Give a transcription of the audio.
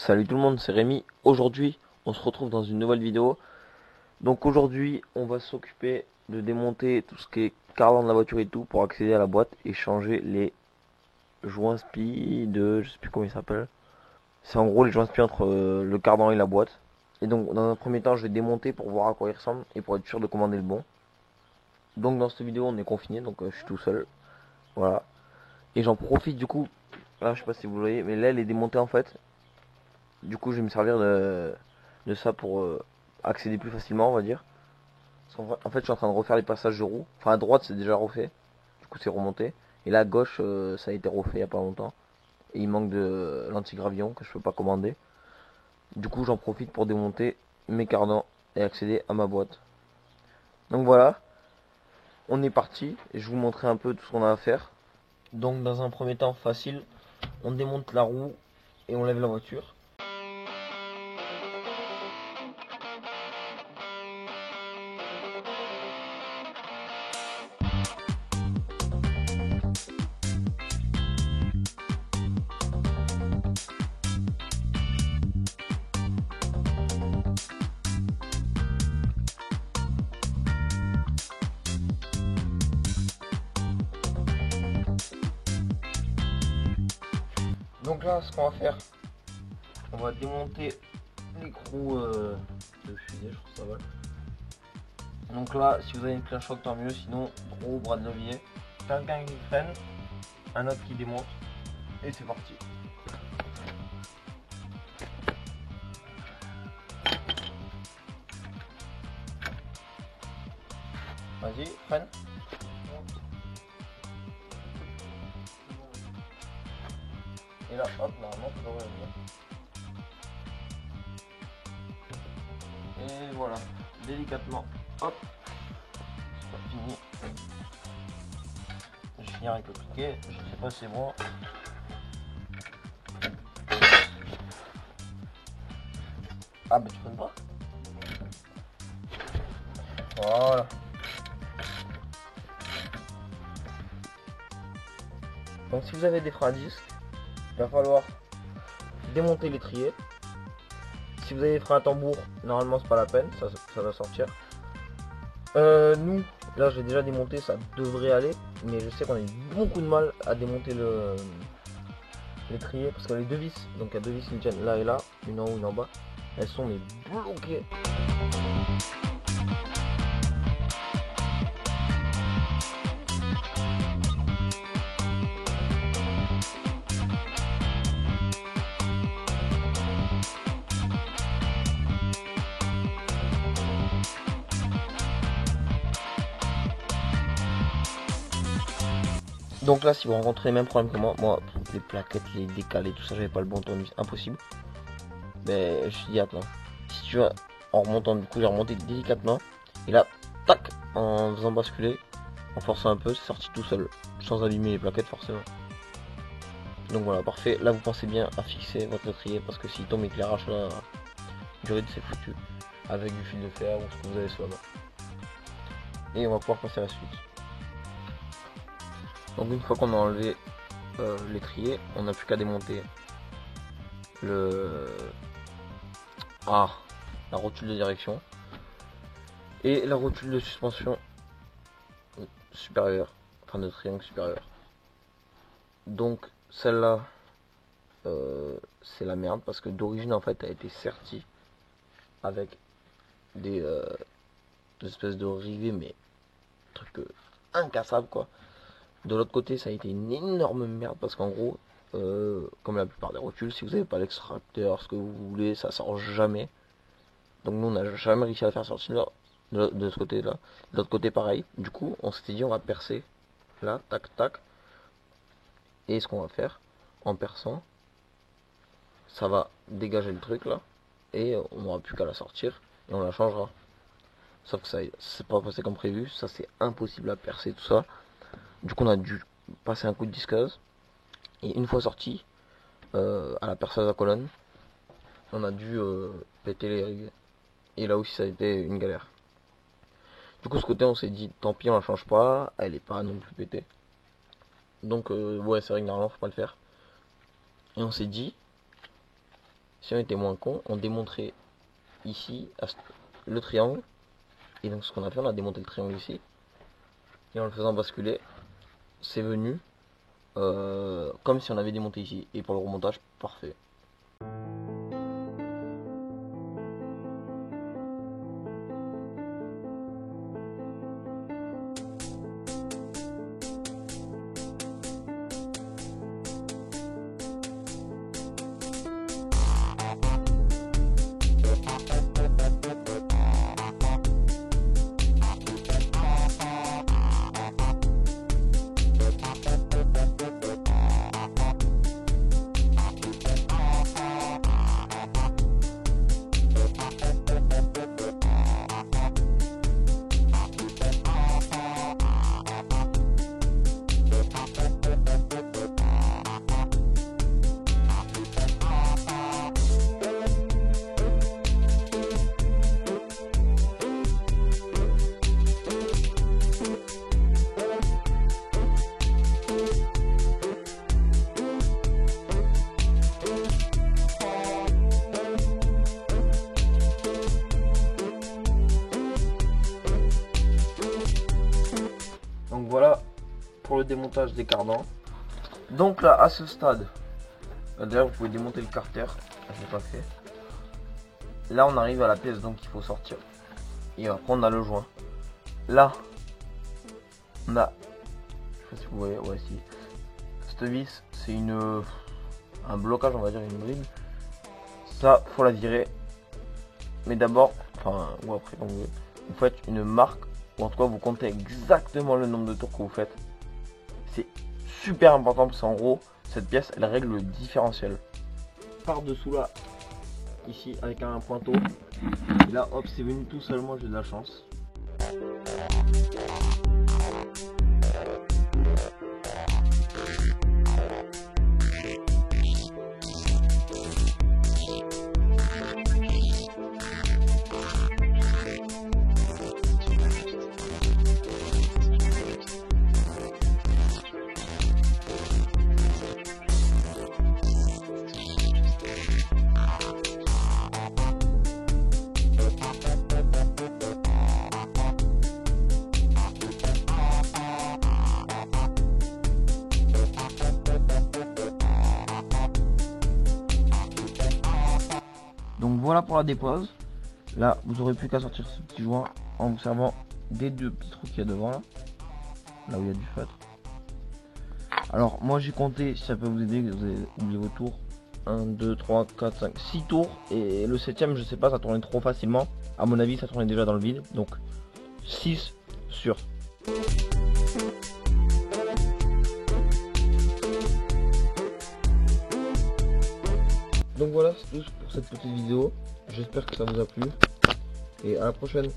Salut tout le monde, c'est Rémi. Aujourd'hui, on se retrouve dans une nouvelle vidéo. Donc aujourd'hui, on va s'occuper de démonter tout ce qui est cardan de la voiture et tout pour accéder à la boîte et changer les joints spi de, je sais plus comment il s'appelle. C'est en gros les joints spi entre le cardan et la boîte. Et donc dans un premier temps, je vais démonter pour voir à quoi il ressemble et pour être sûr de commander le bon. Donc dans cette vidéo, on est confiné, donc je suis tout seul. Voilà. Et j'en profite du coup, là je sais pas si vous voyez, mais l'aile est démontée en fait. Du coup, je vais me servir de ça pour accéder plus facilement, on va dire. En fait, je suis en train de refaire les passages de roue. Enfin, à droite, c'est déjà refait. Du coup, c'est remonté. Et là, à gauche, ça a été refait il n'y a pas longtemps. Et il manque de l'antigravillon que je peux pas commander. Du coup, j'en profite pour démonter mes cardans et accéder à ma boîte. Donc voilà, on est parti. Et je vais vous montrer un peu tout ce qu'on a à faire. Donc, dans un premier temps, facile, on démonte la roue et on lève la voiture. Donc là, ce qu'on va faire, on va démonter l'écrou de fusée, je trouve ça va. Donc là, si vous avez une clé à choc, tant mieux. Sinon, gros bras de levier. Quelqu'un qui freine, un autre qui démonte. Et c'est parti. Vas-y, freine. Et là, hop, normalement, tu devrais revenir. Et voilà, délicatement. Hop, c'est pas fini. Je vais finir avec le cliquet. Je sais pas si c'est bon. Ah, bah tu freines pas. Voilà. Donc si vous avez des freins à disque, il va falloir démonter l'étrier. Si vous avez des freins à tambour, normalement c'est pas la peine, ça va sortir. Nous, là j'ai déjà démonté, ça devrait aller, mais je sais qu'on a eu beaucoup de mal à démonter l'étrier parce que les deux vis, donc il y a deux vis qui tiennent là et là, une en haut, une en bas, elles sont mais bloquées. Donc là, si vous rencontrez les mêmes problèmes que moi, les plaquettes, les décalés, tout ça, j'avais pas le bon tournevis, impossible. Mais je dis attends, si tu veux, en remontant, du coup j'ai remonté délicatement, et là, tac, en faisant basculer, en forçant un peu, c'est sorti tout seul, sans abîmer les plaquettes forcément. Donc voilà, parfait. Là, vous pensez bien à fixer votre étrier parce que s'il tombe et qu'il arrache la durée c'est foutu. Avec du fil de fer ou ce que vous avez sous la main. Et on va pouvoir passer à la suite. Donc une fois qu'on a enlevé l'étrier, on n'a plus qu'à démonter le la rotule de direction et la rotule de suspension supérieure, enfin de triangle supérieur. Donc celle-là, c'est la merde parce que d'origine en fait elle a été sertie avec des espèces de rivets, mais truc incassable quoi. De l'autre côté, ça a été une énorme merde parce qu'en gros, comme la plupart des rotules, si vous n'avez pas l'extracteur, ce que vous voulez, ça sort jamais. Donc nous, on n'a jamais réussi à la faire sortir de ce côté-là. De l'autre côté, pareil. Du coup, on s'était dit, on va percer là, tac, tac. Et ce qu'on va faire, en perçant, ça va dégager le truc là. Et on n'aura plus qu'à la sortir et on la changera. Sauf que ça, c'est pas passé comme prévu. Ça, c'est impossible à percer, tout ça. Du coup, on a dû passer un coup de disqueuse. Et une fois sorti, à la perceuse à colonne, on a dû péter les rigues. Et là aussi, ça a été une galère. Du coup, ce côté, on s'est dit, tant pis, on la change pas, elle est pas non plus pétée. Donc, ouais, c'est vrai que normalement, faut pas le faire. Et on s'est dit, si on était moins con, on démontrait ici le triangle. Et donc ce qu'on a fait, on a démonté le triangle ici. Et en le faisant basculer, c'est venu comme si on avait démonté ici. Et pour le remontage, parfait. Donc voilà pour le démontage des cardans. Donc là à ce stade, d'ailleurs vous pouvez démonter le carter, je l'ai pas fait. Là on arrive à la pièce donc il faut sortir. Et après on a le joint. Là on a, je sais pas si vous voyez, ouais si. Cette vis c'est un blocage, on va dire une bride. Ça faut la virer. Mais d'abord, enfin ou après quand vous faites une marque. Ou en tout cas vous comptez exactement le nombre de tours que vous faites. C'est super important parce qu'en gros cette pièce elle règle le différentiel. Par dessous là, ici avec un pointeau. Et là hop c'est venu tout seul, moi j'ai de la chance. Donc voilà pour la dépose. Là vous aurez plus qu'à sortir ce petit joint en vous servant des deux petits trous qu'il y a devant là où il y a du feutre. Alors moi j'ai compté, si ça peut vous aider, vous avez oublié vos tours. 1, 2, 3, 4, 5, 6 tours. Et le 7ème je sais pas, ça tournait trop facilement. À mon avis ça tournait déjà dans le vide. Donc 6 sur. Donc voilà, c'est tout pour cette petite vidéo. J'espère que ça vous a plu. Et à la prochaine.